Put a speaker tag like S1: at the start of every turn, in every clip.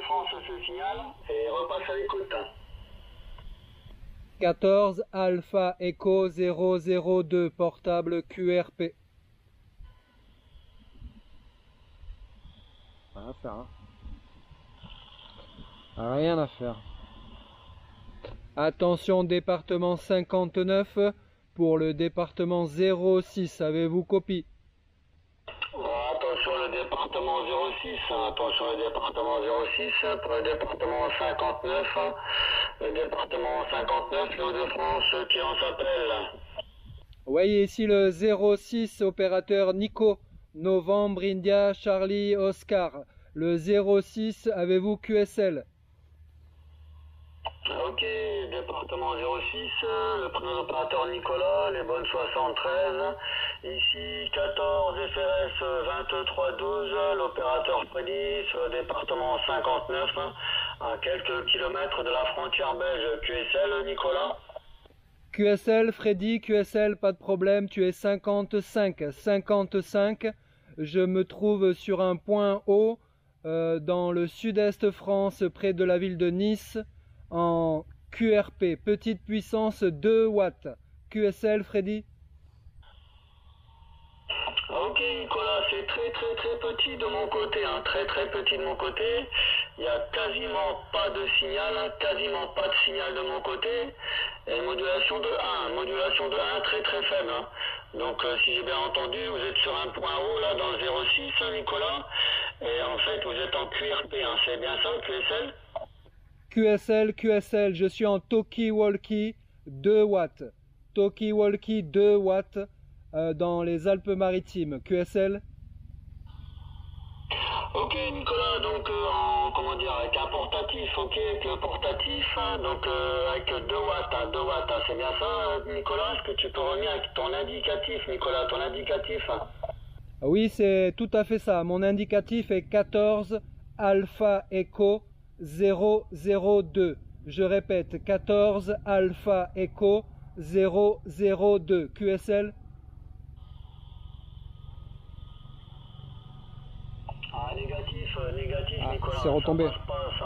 S1: France se signale et repasse à l'écoute.
S2: 14 Alpha Echo 002 portable QRP. Rien à faire, hein. Rien à faire. Attention, département 59 pour le département 06. Avez-vous copie?
S1: Attention le département 06, attention le département 06, pour le département 59, le département 59, l'Île-de-France qui en s'appelle.
S2: Voyez ici le 06, opérateur Nico, Novembre, India, Charlie, Oscar. Le 06, avez-vous QSL?
S1: Ok, département 06, le prénom opérateur Nicolas, les bonnes 73, ici 14 FRS 2312, l'opérateur Freddy sur le département 59, à quelques kilomètres de la frontière belge. QSL Nicolas?
S2: QSL, Freddy, QSL, pas de problème, tu es 55. 55, je me trouve sur un point haut dans le sud-est France, près de la ville de Nice, en QRP, petite puissance 2 watts. QSL, Freddy?
S1: Ok Nicolas, c'est très petit de mon côté, hein, très petit de mon côté. Il n'y a quasiment pas de signal, quasiment pas de signal de mon côté. Et modulation de 1 très faible. Hein. Donc si j'ai bien entendu, vous êtes sur un point haut là dans le 06 hein, Nicolas. Et en fait vous êtes en QRP, hein, c'est bien ça, QSL?
S2: QSL, je suis en Talkie-Walkie 2 watts. Talkie-Walkie 2 watts dans les Alpes-Maritimes. QSL?
S1: Ok Nicolas, donc avec un portatif, ok, avec le portatif, hein, donc avec 2 watts, hein, 2 watts, hein, c'est bien ça Nicolas? Est-ce que tu peux revenir avec ton indicatif Nicolas, ton indicatif?
S2: Oui, c'est tout à fait ça. Mon indicatif est 14 Alpha Echo 002. Je répète, 14 Alpha Echo 002. QSL?
S1: Négatif, Nicolas.
S2: C'est retombé.
S1: Ça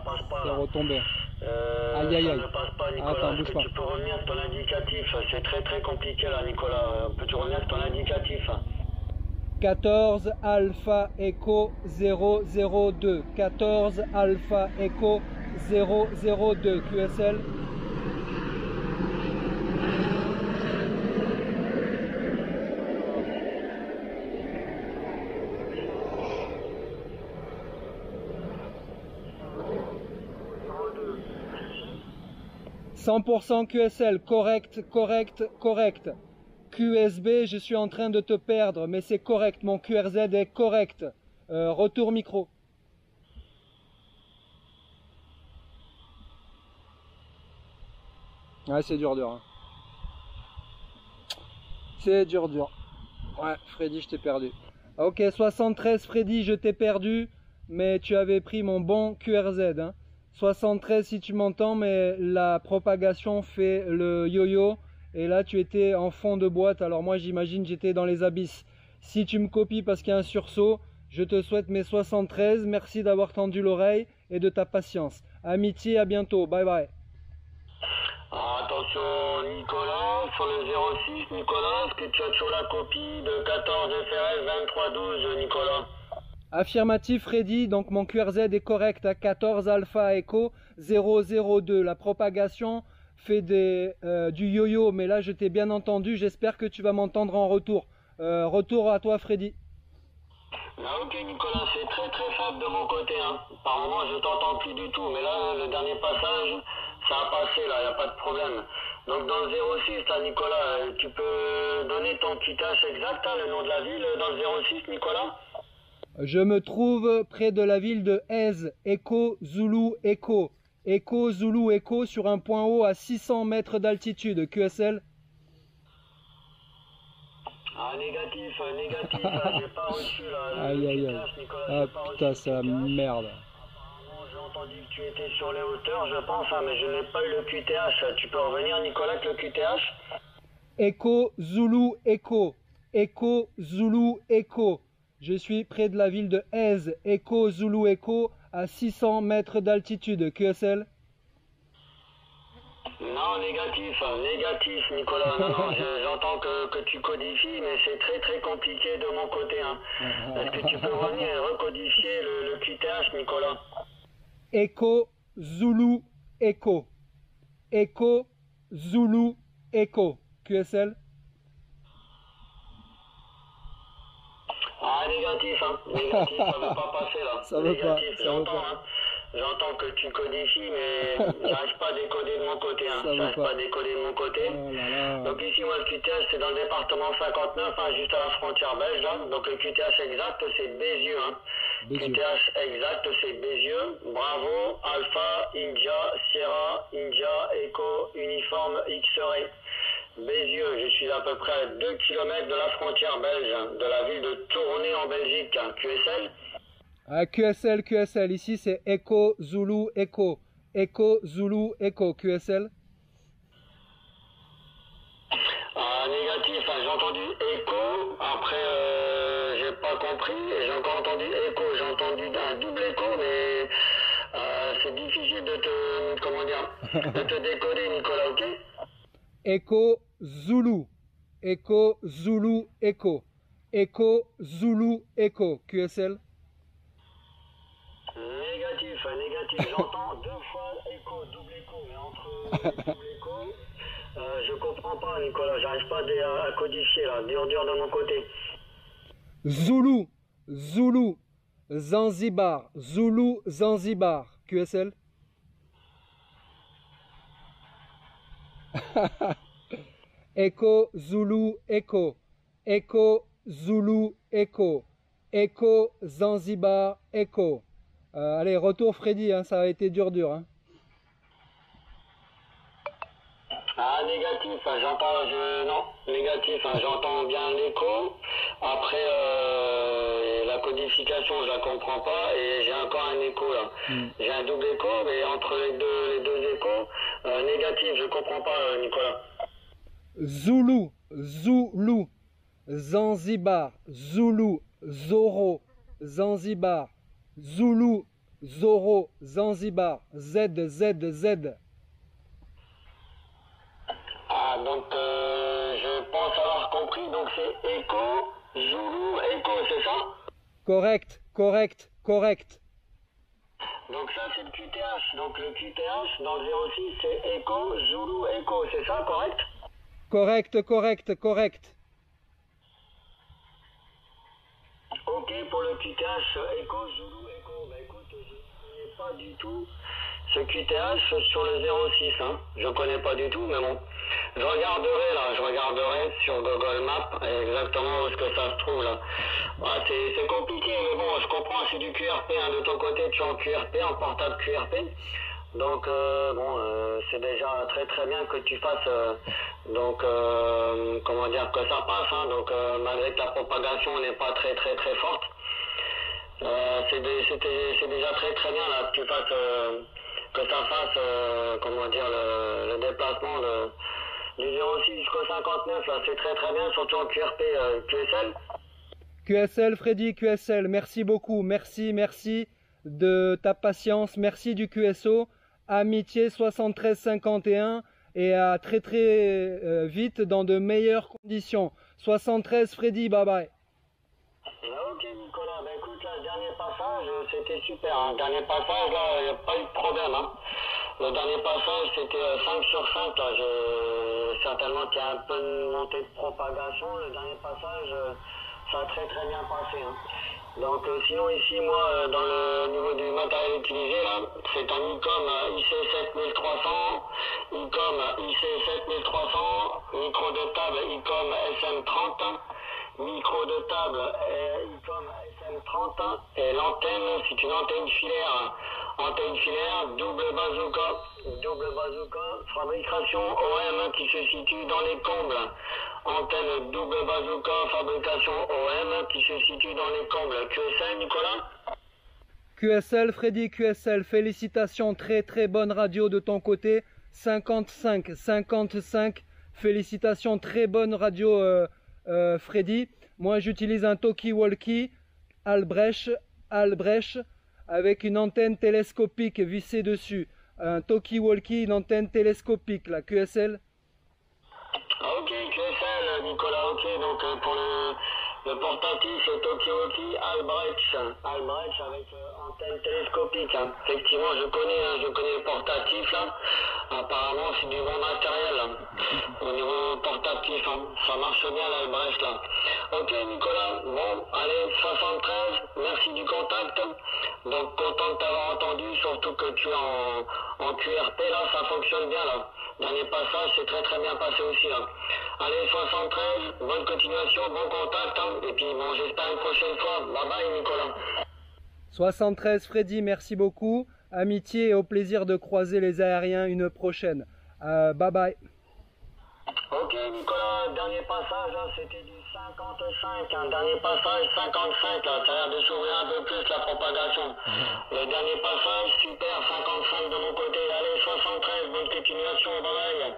S1: passe pas.
S2: C'est retombé.
S1: Aïe. Ça ne passe pas, Nicolas.
S2: Attends, bouge pas.
S1: Tu peux revenir avec ton indicatif? C'est très compliqué là, Nicolas. Peux-tu revenir avec ton indicatif?
S2: 14 Alpha Echo 002. 14 Alpha Echo 002. QSL? « 100% QSL, correct. QSB, je suis en train de te perdre, mais c'est correct, mon QRZ est correct. Retour micro. » Ouais, c'est dur. Hein. C'est dur. Ouais, Freddy, je t'ai perdu. Ok, 73, Freddy, je t'ai perdu, mais tu avais pris mon bon QRZ. Hein. 73 si tu m'entends, mais la propagation fait le yo-yo. Et là, tu étais en fond de boîte. Alors moi, j'imagine j'étais dans les abysses. Si tu me copies parce qu'il y a un sursaut, je te souhaite mes 73. Merci d'avoir tendu l'oreille et de ta patience. Amitié, à bientôt. Bye bye.
S1: Attention Nicolas, sur le 06 Nicolas, est-ce que tu as toujours la copie de 14 FRS 2312 Nicolas?
S2: Affirmatif Freddy, donc mon QRZ est correct à 14 Alpha Echo 002. La propagation fait du yo-yo, mais là je t'ai bien entendu, j'espère que tu vas m'entendre en retour. Retour à toi Freddy.
S1: Ok Nicolas, c'est très faible de mon côté. Hein. Par moment je t'entends plus du tout, mais là le dernier passage, ça a passé là, il n'y a pas de problème. Donc dans le 06 là Nicolas, tu peux donner ton QTH exact, hein, le nom de la ville dans le 06 Nicolas?
S2: Je me trouve près de la ville de Aise, Echo Zulu Echo. Echo Zulu Echo sur un point haut à 600 mètres d'altitude. QSL?
S1: Négatif, j'ai pas reçu là.
S2: Aïe. Ah putain, c'est la merde.
S1: J'ai entendu que tu étais sur les hauteurs, je pense, hein, mais je n'ai pas eu le QTH. Tu peux revenir Nicolas avec le QTH?
S2: Echo Zulu Echo. Echo Zulu Echo. Je suis près de la ville de Aise, Echo Zulu Echo, à 600 mètres d'altitude, QSL.
S1: Non, négatif, négatif, Nicolas. Non, non, j'entends que tu codifies, mais c'est très très compliqué de mon côté. Hein. Est-ce que tu peux revenir et recodifier le QTH, Nicolas?
S2: Echo, Zulu, Echo. Echo, Zulu, Echo. QSL.
S1: Ah, négatif, hein. Négatif, ça veut pas passer là.
S2: Ça veut
S1: négatif,
S2: pas,
S1: j'entends, hein. J'entends que tu codifies, mais j'arrive pas à décoder de mon côté, hein. J'arrive pas à décoder de mon côté.
S2: Oh là là.
S1: Donc ici, moi, le QTH, c'est dans le département 59, hein, juste à la frontière belge, là. Donc le QTH exact, c'est Bézieux, hein.
S2: Bézieux.
S1: QTH exact, c'est Bézieux. Bravo, Alpha, India, Sierra, India, Echo, Uniforme, X-Ray. Bézieux, je suis à peu près à 2 km de la frontière belge, hein, de la ville de Tournai en Belgique, hein. QSL.
S2: Ah, QSL, QSL. Ici, c'est Echo, Zulu, Echo. Echo, Zulu, Echo. QSL.
S1: Ah, négatif, hein, j'ai entendu écho, après j'ai pas compris, et j'ai encore entendu écho, j'ai entendu un double écho, mais c'est difficile de te, comment dire, de te décoder, Nicolas, ok?
S2: Echo, Zulu. Echo, Zulu, Echo. Echo, Zulu, Echo. QSL.
S1: Négatif, négatif, j'entends 2 fois écho, double écho, mais entre les double écho, je comprends pas, Nicolas, j'arrive pas à codifier là, dur de mon côté.
S2: Zulu, Zulu, Zanzibar. Zulu, Zanzibar. QSL. Echo, Zulu, Echo. Echo, Zulu, Echo. Echo, Zanzibar, Echo. Allez, retour Freddy, hein, ça a été dur. Hein.
S1: Ah, négatif, hein, j'entends, non, négatif, hein, j'entends bien l'écho. Après, la codification, je la comprends pas, et j'ai encore un écho là. J'ai un double écho, mais entre les deux échos, négatif, je comprends pas, Nicolas.
S2: Zulu, Zulu, Zanzibar, Zulu, Zoro, Zanzibar, Zulu, Zoro, Zanzibar, Z, Z, Z.
S1: Ah, donc je pense avoir compris, donc c'est écho, Zulu, écho, c'est ça?
S2: Correct, correct, correct.
S1: Donc ça c'est le QTH, donc le QTH dans le 06 c'est écho, Zulu, écho, c'est ça, correct?
S2: Correct, correct, correct.
S1: Ok, pour le QTH, écho, Zulu, écho. Bah écoute, je ne connais pas du tout ce QTH sur le 06, hein. Je connais pas du tout, mais bon. Je regarderai sur Google Maps exactement où est-ce que ça se trouve là. Ouais, c'est compliqué, mais bon, je comprends, c'est du QRP, hein. De ton côté, tu es en QRP, en portable QRP. Donc c'est déjà très très bien que tu fasses comment dire, que ça passe, hein. Donc malgré que la propagation n'est pas très très très forte, c'est déjà très très bien là que tu fasses que ça fasse comment dire le déplacement du 06 jusqu'au 59 là, c'est très très bien, surtout en QRP QSL.
S2: QSL Freddy, QSL, merci beaucoup, merci de ta patience, merci du QSO. Amitié 7351 et à très très vite dans de meilleures conditions. 73 Freddy, bye bye.
S1: Ok Nicolas, bah écoute, là, le dernier passage c'était super, hein. Dernier passage là, il n'y a pas eu de problème, hein. Le dernier passage c'était 5 sur 5 là, certainement qu'il y a un peu de montée de propagation. Le dernier passage ça a très très bien passé, hein. Donc sinon ici moi dans le niveau du matériel utilisé là, c'est un ICOM IC7300, ICOM IC7300, micro de table ICOM SM30, micro de table ICOM SM30 et l'antenne c'est une antenne filaire double bazooka, fabrication OM qui se situe dans les combles. Antenne double bazooka, fabrication OM qui se situe dans les combles. QSL, Nicolas?
S2: QSL, Freddy, QSL, félicitations, très très bonne radio de ton côté. 55, félicitations, très bonne radio Freddy. Moi j'utilise un talkie-walkie Albrecht avec une antenne télescopique vissée dessus. Un talkie-walkie, une antenne télescopique, la QSL.
S1: Ok, QSL, Nicolas, ok, donc pour le portatif, c'est Talkie-Walkie Albrecht avec antenne télescopique. Hein. Effectivement, je connais le portatif là. Apparemment, c'est du bon matériel. Hein. Au niveau portatif, hein. Ça marche bien l'Albrecht là. Ok, Nicolas, bon, allez, 73, merci du contact. Donc, content de t'avoir entendu, surtout que tu es en QRP là, ça fonctionne bien là. Dernier passage, c'est très très bien passé aussi là. Allez, 73, bonne continuation, bon contact, hein. Et puis bon, j'espère une prochaine fois. Bye bye, Nicolas.
S2: 73 Freddy, merci beaucoup. Amitié et au plaisir de croiser les aériens une prochaine. Bye bye.
S1: Ok, Nicolas, dernier passage, là, c'était du 55, hein. Dernier passage, 55, là, ça a l'air de s'ouvrir un peu plus la propagation. Le dernier passage, super, 55 de mon côté. Allez, 73, bonne continuation, bye bye.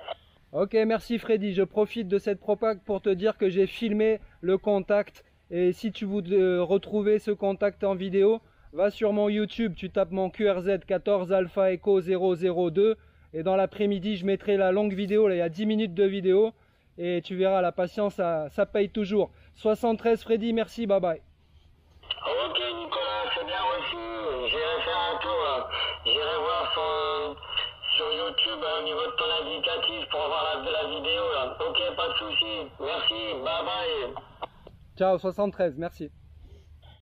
S2: Ok, merci Freddy. Je profite de cette propag pour te dire que j'ai filmé le contact. Et si tu veux retrouver ce contact en vidéo, va sur mon YouTube, tu tapes mon QRZ 14 Alpha Echo 002. Et dans l'après-midi, je mettrai la longue vidéo. Là, il y a 10 minutes de vidéo. Et tu verras, la patience, ça paye toujours. 73 Freddy, merci, bye bye.
S1: Ok, Nicolas, c'est bien reçu. J'irai faire un tour, là. J'irai voir sur YouTube au niveau de ton indicatif pour voir la vidéo là. Ok, pas de soucis. Merci, bye bye.
S2: Ciao 73, merci.